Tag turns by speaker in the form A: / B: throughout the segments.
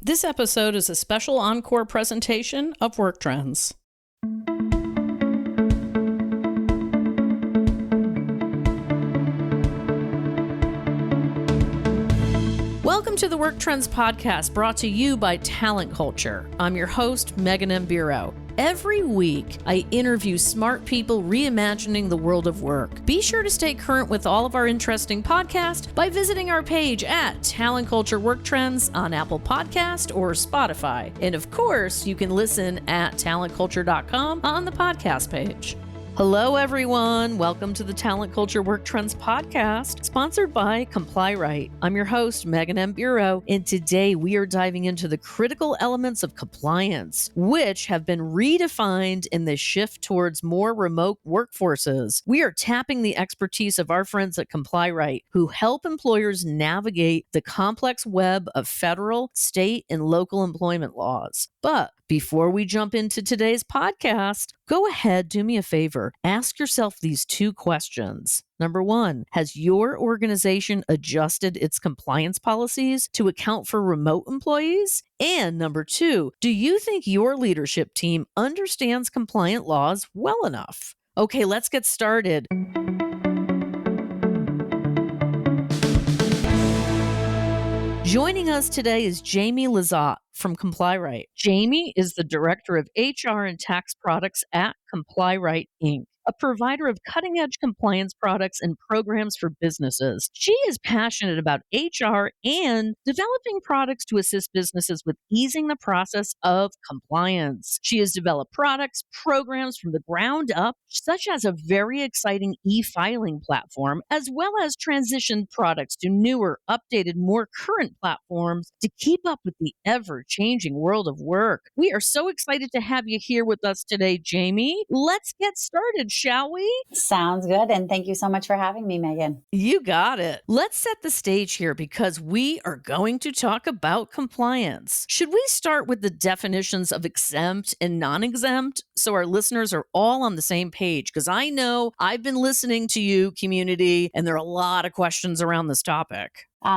A: This episode is a special encore presentation of Work Trends. Welcome to the Work Trends podcast, brought to you by Talent Culture. I'm your host, Megan M. Bureau. Every week, I interview smart people reimagining the world of work. Be sure to stay current with all of our interesting podcasts by visiting our page at Talent Culture Work Trends on Apple Podcast or Spotify. And of course, you can listen at talentculture.com on the podcast page. Hello, everyone. Welcome to the Talent Culture Work Trends podcast, sponsored by ComplyRight. I'm your host, Megan M. Bureau, and today we are diving into the critical elements of compliance, which have been redefined in the shift towards more remote workforces. We are tapping the expertise of our friends at ComplyRight, who help employers navigate the complex web of federal, state, and local employment laws. But before we jump into today's podcast, go ahead, do me a favor. Ask yourself these two questions. Number one, has your organization adjusted its compliance policies to account for remote employees? And number two, do you think your leadership team understands compliant laws well enough? Okay, let's get started. Joining us today is Jaime Lizotte from ComplyRight. Jaime is the Director of HR and Tax Products at ComplyRight, Inc., a provider of cutting-edge compliance products and programs for businesses. She is passionate about HR and developing products to assist businesses with easing the process of compliance. She has developed products, programs from the ground up, such as a very exciting e-filing platform, as well as transitioned products to newer, updated, more current platforms to keep up with the ever-changing world of work. We are so excited to have you here with us today, Jaime. Let's get started, shall we?
B: Sounds good. And thank you so much for having me, Megan.
A: You got it. Let's set the stage here because we are going to talk about compliance. Should we start with the definitions of exempt and non-exempt so our listeners are all on the same page? Because I know I've been listening to you, community, and there are a lot of questions around this topic.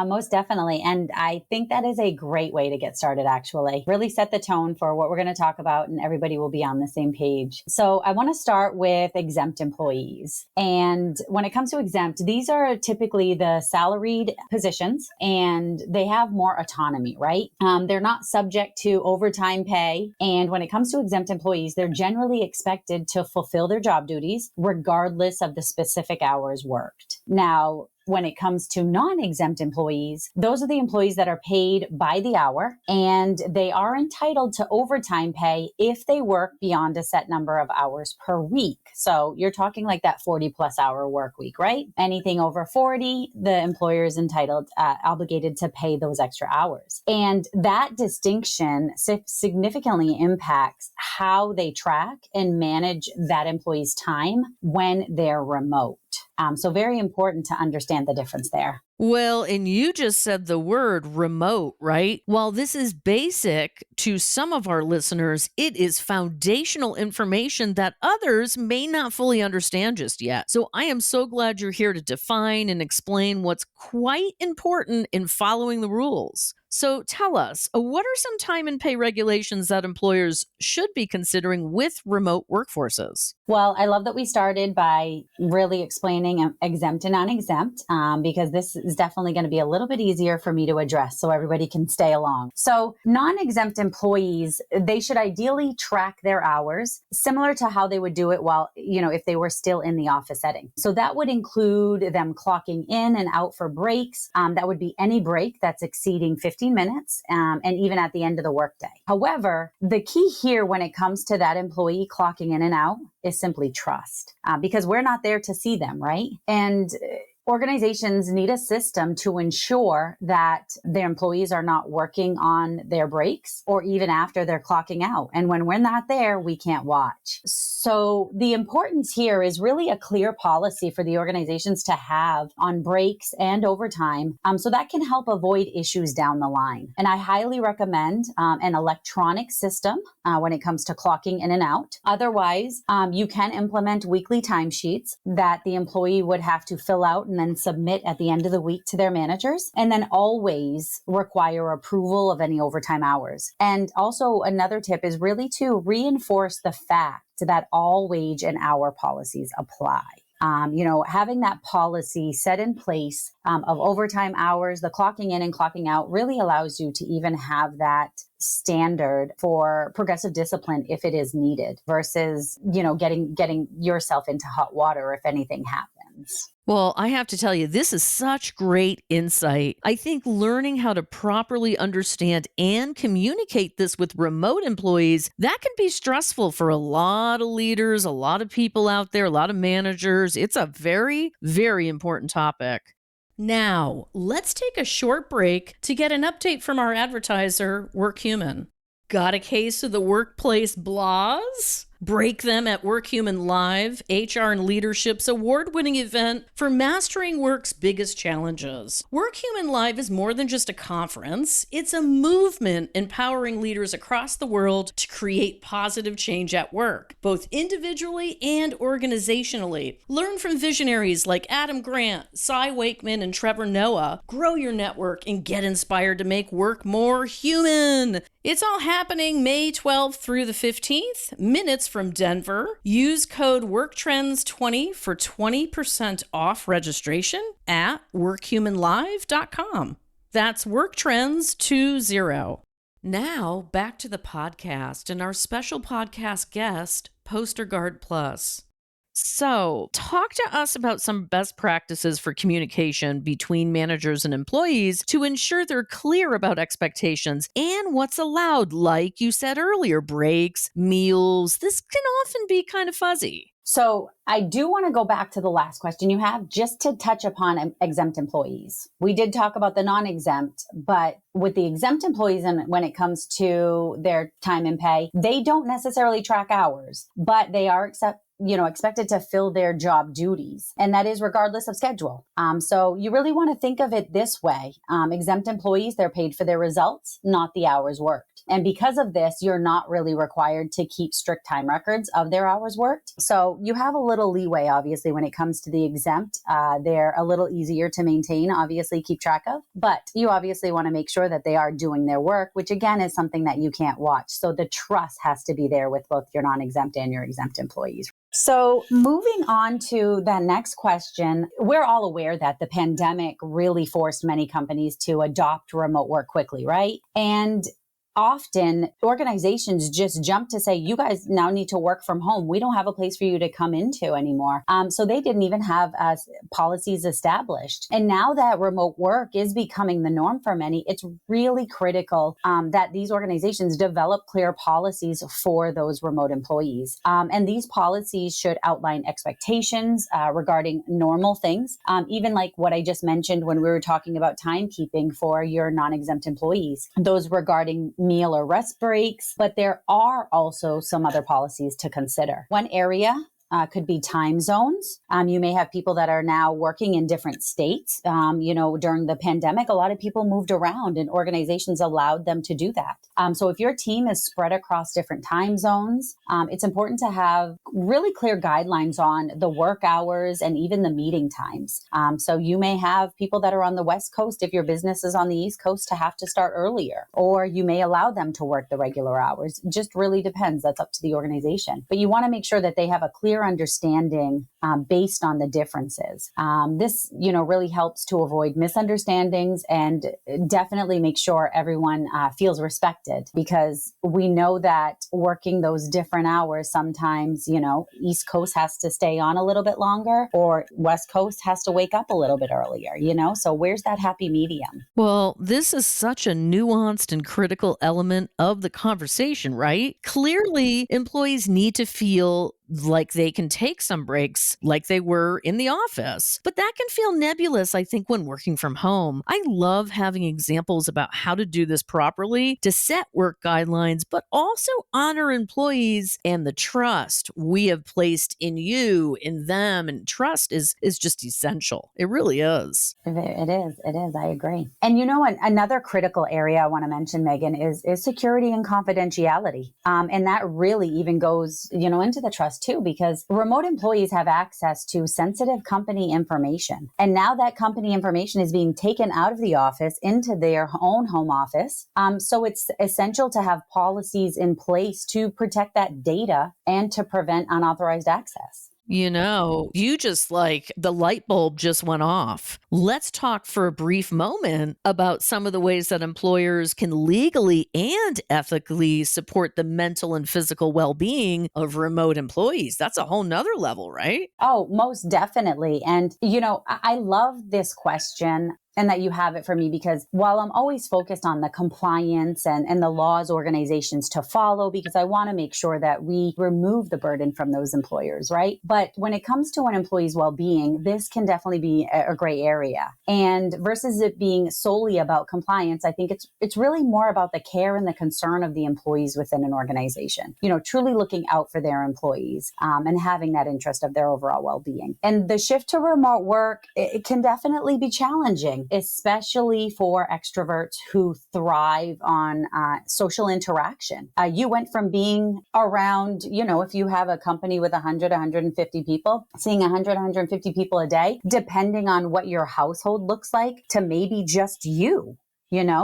B: Most definitely. And I think that is a great way to get started, actually. Really set the tone for what we're going to talk about, and everybody will be on the same page. So I want to start with exempt employees. And when it comes to exempt, these are typically the salaried positions, and they have more autonomy, right? They're not subject to overtime pay. And when it comes to exempt employees, they're generally expected to fulfill their job duties regardless of the specific hours worked. Now, when it comes to non-exempt employees, those are the employees that are paid by the hour, and they are entitled to overtime pay if they work beyond a set number of hours per week. So you're talking like that 40 plus hour work week, right? Anything over 40, the employer is obligated to pay those extra hours. And that distinction significantly impacts how they track and manage that employee's time when they're remote. So very important to understand the difference there.
A: Well, and you just said the word remote, right? While this is basic to some of our listeners, it is foundational information that others may not fully understand just yet. So I am so glad you're here to define and explain what's quite important in following the rules. So tell us, what are some time and pay regulations that employers should be considering with remote workforces?
B: Well, I love that we started by really explaining exempt and non-exempt, because this is definitely going to be a little bit easier for me to address so everybody can stay along. So non-exempt employees, they should ideally track their hours similar to how they would do it while, if they were still in the office setting. So that would include them clocking in and out for breaks. That would be any break that's exceeding 15 minutes, and even at the end of the workday. However, the key here when it comes to that employee clocking in and out is simply trust, because we're not there to see them, right? And organizations need a system to ensure that their employees are not working on their breaks or even after they're clocking out. And when we're not there, we can't watch. So the importance here is really a clear policy for the organizations to have on breaks and overtime. So that can help avoid issues down the line. And I highly recommend an electronic system when it comes to clocking in and out. Otherwise, you can implement weekly timesheets that the employee would have to fill out and and then submit at the end of the week to their managers, and then always require approval of any overtime hours. And also another tip is really to reinforce the fact that all wage and hour policies apply. Having that policy set in place of overtime hours, the clocking in and clocking out really allows you to even have that standard for progressive discipline if it is needed versus, getting yourself into hot water if anything happens.
A: Well, I have to tell you, this is such great insight. I think learning how to properly understand and communicate this with remote employees, that can be stressful for a lot of leaders, a lot of people out there, a lot of managers. It's a very, very important topic. Now, let's take a short break to get an update from our advertiser, WorkHuman. Got a case of the workplace blahs? Break them at WorkHuman Live, HR and Leadership's award-winning event for mastering work's biggest challenges. WorkHuman Live is more than just a conference. It's a movement empowering leaders across the world to create positive change at work, both individually and organizationally. Learn from visionaries like Adam Grant, Cy Wakeman, and Trevor Noah. Grow your network and get inspired to make work more human. It's all happening May 12th through the 15th, minutes from Denver. Use code WorkTrends20 for 20% off registration at workhumanlive.com. That's WorkTrends20. Now, back to the podcast and our special podcast guest, Poster Guard Plus. So, talk to us about some best practices for communication between managers and employees to ensure they're clear about expectations and what's allowed, like you said earlier, breaks, meals. This can often be kind of fuzzy.
B: So I do want to go back to the last question you have just to touch upon exempt employees. We did talk about the non-exempt, but with the exempt employees and when it comes to their time and pay, they don't necessarily track hours, but they are expected to fill their job duties. And that is regardless of schedule. So you really want to think of it this way. Exempt employees, they're paid for their results, not the hours worked. And because of this, you're not really required to keep strict time records of their hours worked. So you have a little leeway, obviously, when it comes to the exempt. They're a little easier to maintain, obviously, keep track of. But you obviously want to make sure that they are doing their work, which again is something that you can't watch. So the trust has to be there with both your non-exempt and your exempt employees. So moving on to the next question, we're all aware that the pandemic really forced many companies to adopt remote work quickly, right? And often organizations just jump to say, you guys now need to work from home. We don't have a place for you to come into anymore. So they didn't even have policies established. And now that remote work is becoming the norm for many, it's really critical that these organizations develop clear policies for those remote employees. And these policies should outline expectations regarding normal things, even like what I just mentioned when we were talking about timekeeping for your non-exempt employees, those regarding meal or rest breaks, but there are also some other policies to consider. One area could be time zones. You may have people that are now working in different states. During the pandemic, a lot of people moved around and organizations allowed them to do that. So if your team is spread across different time zones, it's important to have really clear guidelines on the work hours and even the meeting times. So you may have people that are on the West Coast, if your business is on the East Coast, to have to start earlier, or you may allow them to work the regular hours. It just really depends. That's up to the organization. But you want to make sure that they have a clear understanding based on the differences. This, really helps to avoid misunderstandings and definitely make sure everyone feels respected, because we know that working those different hours, sometimes, East Coast has to stay on a little bit longer or West Coast has to wake up a little bit earlier, so where's that happy medium?
A: Well, this is such a nuanced and critical element of the conversation, right? Clearly, employees need to feel like they can take some breaks like they were in the office. But that can feel nebulous, I think, when working from home. I love having examples about how to do this properly, to set work guidelines, but also honor employees and the trust we have placed in you, in them. And trust is just essential. It really is.
B: It is. I agree. And another critical area I want to mention, Megan, is security and confidentiality. And that really even goes, into the trust too, because remote employees have access to sensitive company information. And now that company information is being taken out of the office into their own home office. So it's essential to have policies in place to protect that data and to prevent unauthorized access.
A: You just like the light bulb just went off. Let's talk for a brief moment about some of the ways that employers can legally and ethically support the mental and physical well-being of remote employees. That's a whole nother level, right?
B: Oh, most definitely. And, I love this question and that you have it for me, because while I'm always focused on the compliance and the laws organizations to follow, because I want to make sure that we remove the burden from those employers, right? But when it comes to an employee's well-being, this can definitely be a gray area. And versus it being solely about compliance, I think it's really more about the care and the concern of the employees within an organization, truly looking out for their employees and having that interest of their overall well-being. And the shift to remote work, it can definitely be challenging, especially for extroverts who thrive on social interaction. You went from being around, if you have a company with 100, 150 people, seeing 100, 150 people a day, depending on what your household looks like, to maybe just you.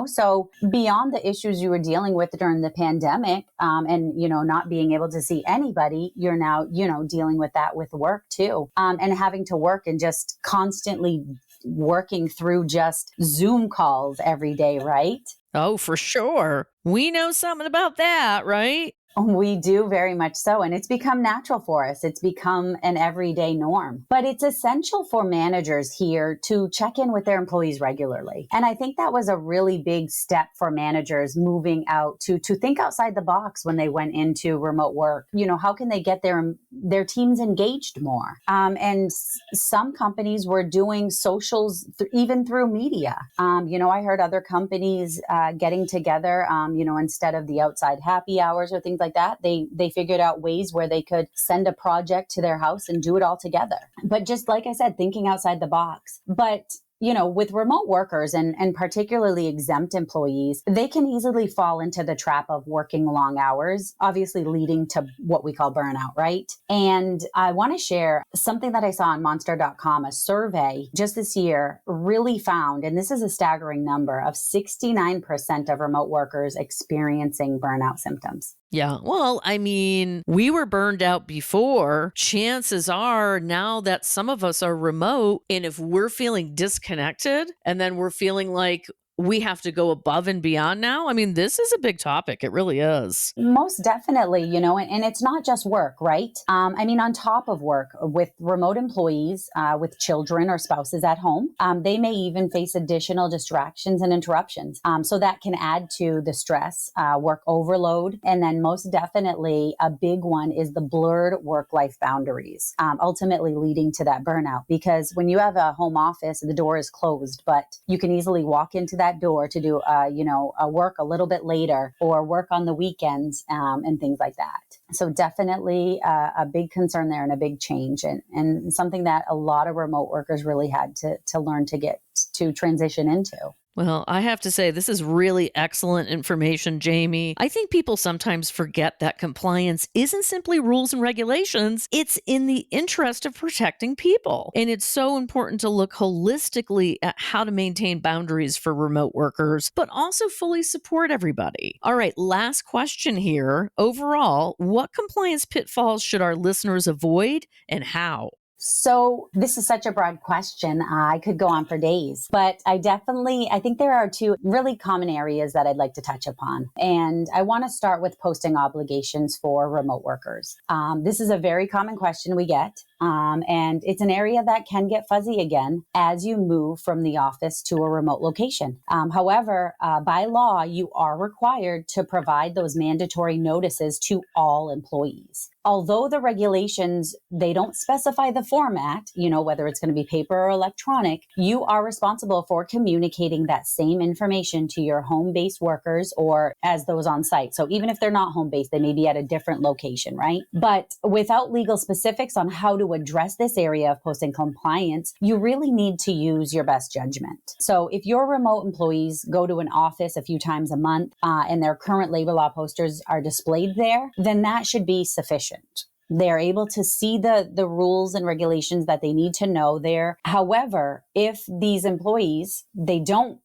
B: So beyond the issues you were dealing with during the pandemic, and, not being able to see anybody, you're now, dealing with that with work too, and having to work and just constantly working through just Zoom calls every day, right?
A: Oh, for sure. We know something about that, right?
B: We do, very much so. And it's become natural for us. It's become an everyday norm. But it's essential for managers here to check in with their employees regularly. And I think that was a really big step for managers moving out to think outside the box when they went into remote work. How can they get their teams engaged more? And some companies were doing socials even through media. I heard other companies getting together, instead of the outside happy hours or things like that, they figured out ways where they could send a project to their house and do it all together. But just like I said, thinking outside the box. But with remote workers and particularly exempt employees, they can easily fall into the trap of working long hours, obviously leading to what we call burnout, right? And I want to share something that I saw on monster.com, a survey just this year really found, and this is a staggering number, of 69% of remote workers experiencing burnout symptoms.
A: Yeah. Well, we were burned out before. Chances are now that some of us are remote, and if we're feeling disconnected and then we're feeling like we have to go above and beyond now. This is a big topic. It really is.
B: Most definitely, and it's not just work, right? On top of work, with remote employees, with children or spouses at home, they may even face additional distractions and interruptions. So that can add to the stress, work overload. And then most definitely a big one is the blurred work-life boundaries, ultimately leading to that burnout. Because when you have a home office, the door is closed, but you can easily walk into that door to do, a work a little bit later or work on the weekends and things like that. So definitely a big concern there and a big change and something that a lot of remote workers really had to learn to get to transition into.
A: Well, I have to say, this is really excellent information, Jamie. I think people sometimes forget that compliance isn't simply rules and regulations. It's in the interest of protecting people. And it's so important to look holistically at how to maintain boundaries for remote workers, but also fully support everybody. All right, last question here. Overall, what compliance pitfalls should our listeners avoid and how?
B: So this is such a broad question. I could go on for days, but I think there are two really common areas that I'd like to touch upon. And I want to start with posting obligations for remote workers. This is a very common question we get. And it's an area that can get fuzzy again as you move from the office to a remote location. However, by law, you are required to provide those mandatory notices to all employees. Although the regulations, they don't specify the format, whether it's going to be paper or electronic, you are responsible for communicating that same information to your home-based workers or as those on site. So even if they're not home-based, they may be at a different location, right? But without legal specifics on how to address this area of posting compliance, you really need to use your best judgment. So if your remote employees go to an office a few times a month and their current labor law posters are displayed there, then that should be sufficient. They're able to see the rules and regulations that they need to know there. However, if these employees, they don't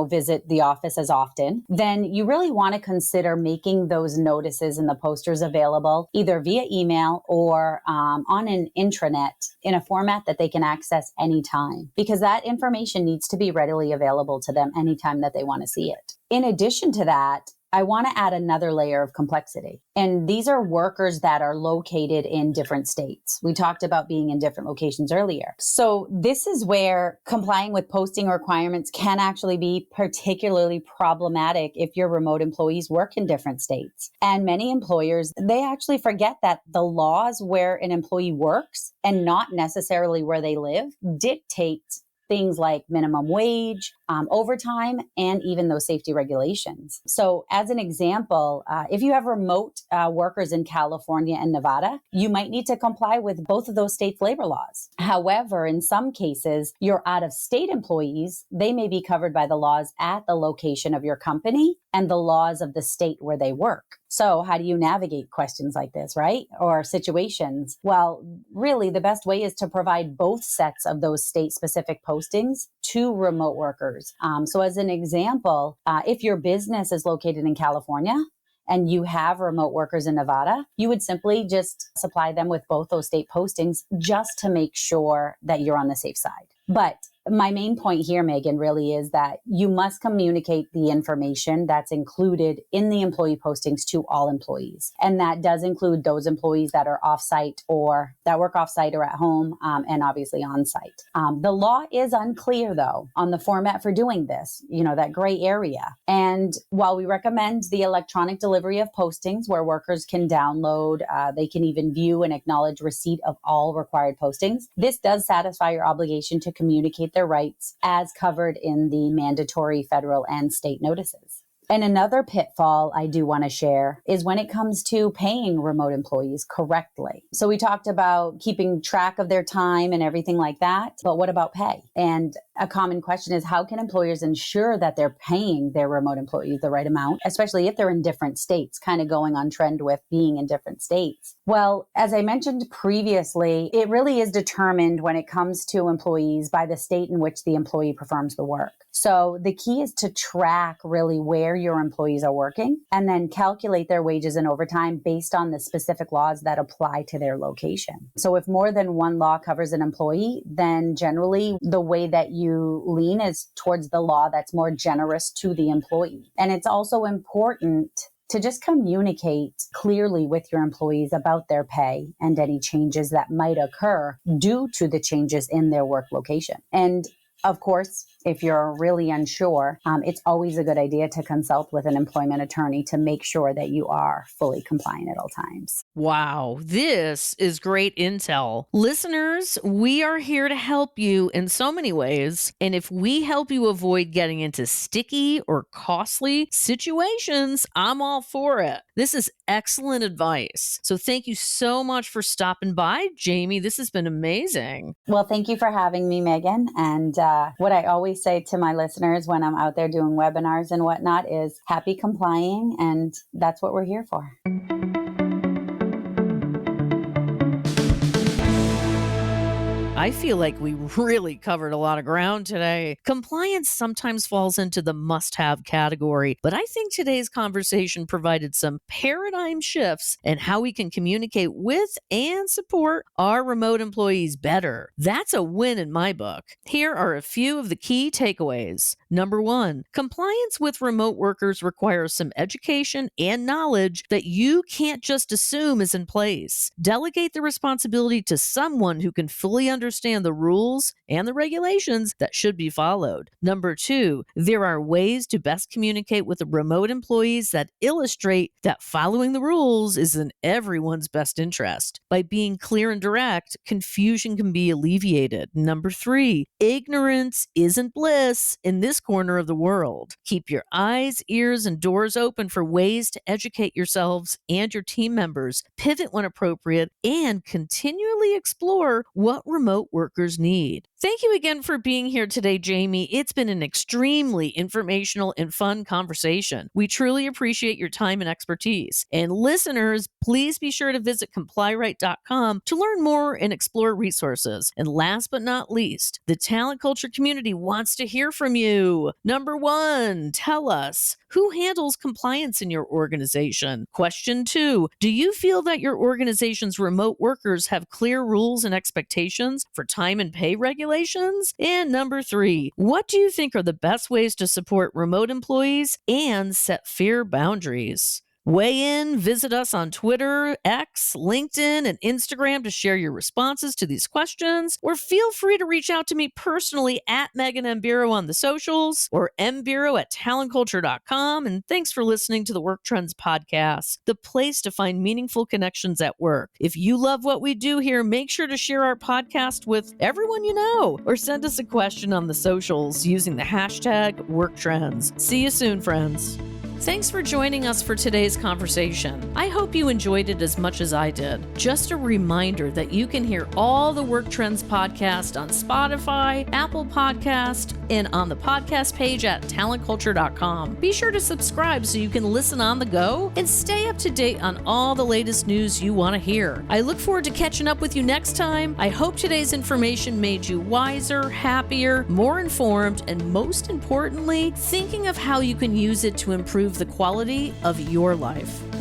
B: visit the office as often, then you really want to consider making those notices and the posters available either via email or on an intranet in a format that they can access anytime, because that information needs to be readily available to them anytime that they want to see it. In addition to that, I want to add another layer of complexity. And these are workers that are located in different states. We talked about being in different locations earlier. So this is where complying with posting requirements can actually be particularly problematic if your remote employees work in different states. And many employers, they actually forget that the laws where an employee works and not necessarily where they live dictate things like minimum wage, overtime, and even those safety regulations. So as an example, if you have remote workers in California and Nevada, you might need to comply with both of those states' labor laws. However, in some cases, your out-of-state employees, they may be covered by the laws at the location of your company and the laws of the state where they work. So how do you navigate questions like this, right? Or situations? Well, really, the best way is to provide both sets of those state-specific postings to remote workers. So as an example, if your business is located in California and you have remote workers in Nevada, you would simply just supply them with both those state postings just to make sure that you're on the safe side. But my main point here, Megan, really is that you must communicate the information that's included in the employee postings to all employees. And that does include those employees that are offsite or that work offsite or at home, and obviously on site. The law is unclear, though, on the format for doing this, that gray area. And while we recommend the electronic delivery of postings where workers can download, they can even view and acknowledge receipt of all required postings, this does satisfy your obligation to communicate their rights as covered in the mandatory federal and state notices. And another pitfall I do want to share is when it comes to paying remote employees correctly. So we talked about keeping track of their time and everything like that, but what about pay? And a common question is, how can employers ensure that they're paying their remote employees the right amount, especially if they're in different states, kind of going on trend with being in different states? Well, as I mentioned previously, it really is determined when it comes to employees by the state in which the employee performs the work. So the key is to track really where your employees are working and then calculate their wages and overtime based on the specific laws that apply to their location. So if more than one law covers an employee, then generally the way that you lean is towards the law that's more generous to the employee. And it's also important to just communicate clearly with your employees about their pay and any changes that might occur due to the changes in their work location. And of course, if you're really unsure, it's always a good idea to consult with an employment attorney to make sure that you are fully compliant at all times.
A: Wow, this is great intel. Listeners, we are here to help you in so many ways. And if we help you avoid getting into sticky or costly situations, I'm all for it. This is excellent advice. So thank you so much for stopping by, Jaime. This has been amazing.
B: Well, thank you for having me, Megan. And what I always say to my listeners when I'm out there doing webinars and whatnot is happy complying, and that's what we're here for.
A: I feel like we really covered a lot of ground today. Compliance sometimes falls into the must-have category, but I think today's conversation provided some paradigm shifts in how we can communicate with and support our remote employees better. That's a win in my book. Here are a few of the key takeaways. Number 1, compliance with remote workers requires some education and knowledge that you can't just assume is in place. Delegate the responsibility to someone who can fully understand the rules and the regulations that should be followed. Number 2, there are ways to best communicate with the remote employees that illustrate that following the rules is in everyone's best interest. By being clear and direct, confusion can be alleviated. Number 3, ignorance isn't bliss in this corner of the world. Keep your eyes, ears, and doors open for ways to educate yourselves and your team members, pivot when appropriate, and continually explore what remote workers need. Thank you again for being here today, Jaime. It's been an extremely informational and fun conversation. We truly appreciate your time and expertise. And listeners, please be sure to visit ComplyRight.com to learn more and explore resources. And last but not least, the talent culture community wants to hear from you. Number 1, tell us, who handles compliance in your organization? Question 2, do you feel that your organization's remote workers have clear rules and expectations for time and pay regulations? And number 3, what do you think are the best ways to support remote employees and set fair boundaries? Weigh in, visit us on Twitter, X, LinkedIn, and Instagram to share your responses to these questions, or feel free to reach out to me personally at Megan M. Bureau on the socials or mbureau@talentculture.com. And thanks for listening to the Work Trends Podcast, the place to find meaningful connections at work. If you love what we do here, make sure to share our podcast with everyone you know, or send us a question on the socials using the hashtag WorkTrends. See you soon, friends. Thanks for joining us for today's conversation. I hope you enjoyed it as much as I did. Just a reminder that you can hear all the Work Trends podcast on Spotify, Apple Podcast, and on the podcast page at talentculture.com. Be sure to subscribe so you can listen on the go and stay up to date on all the latest news you want to hear. I look forward to catching up with you next time. I hope today's information made you wiser, happier, more informed, and most importantly, thinking of how you can use it to improve the quality of your life.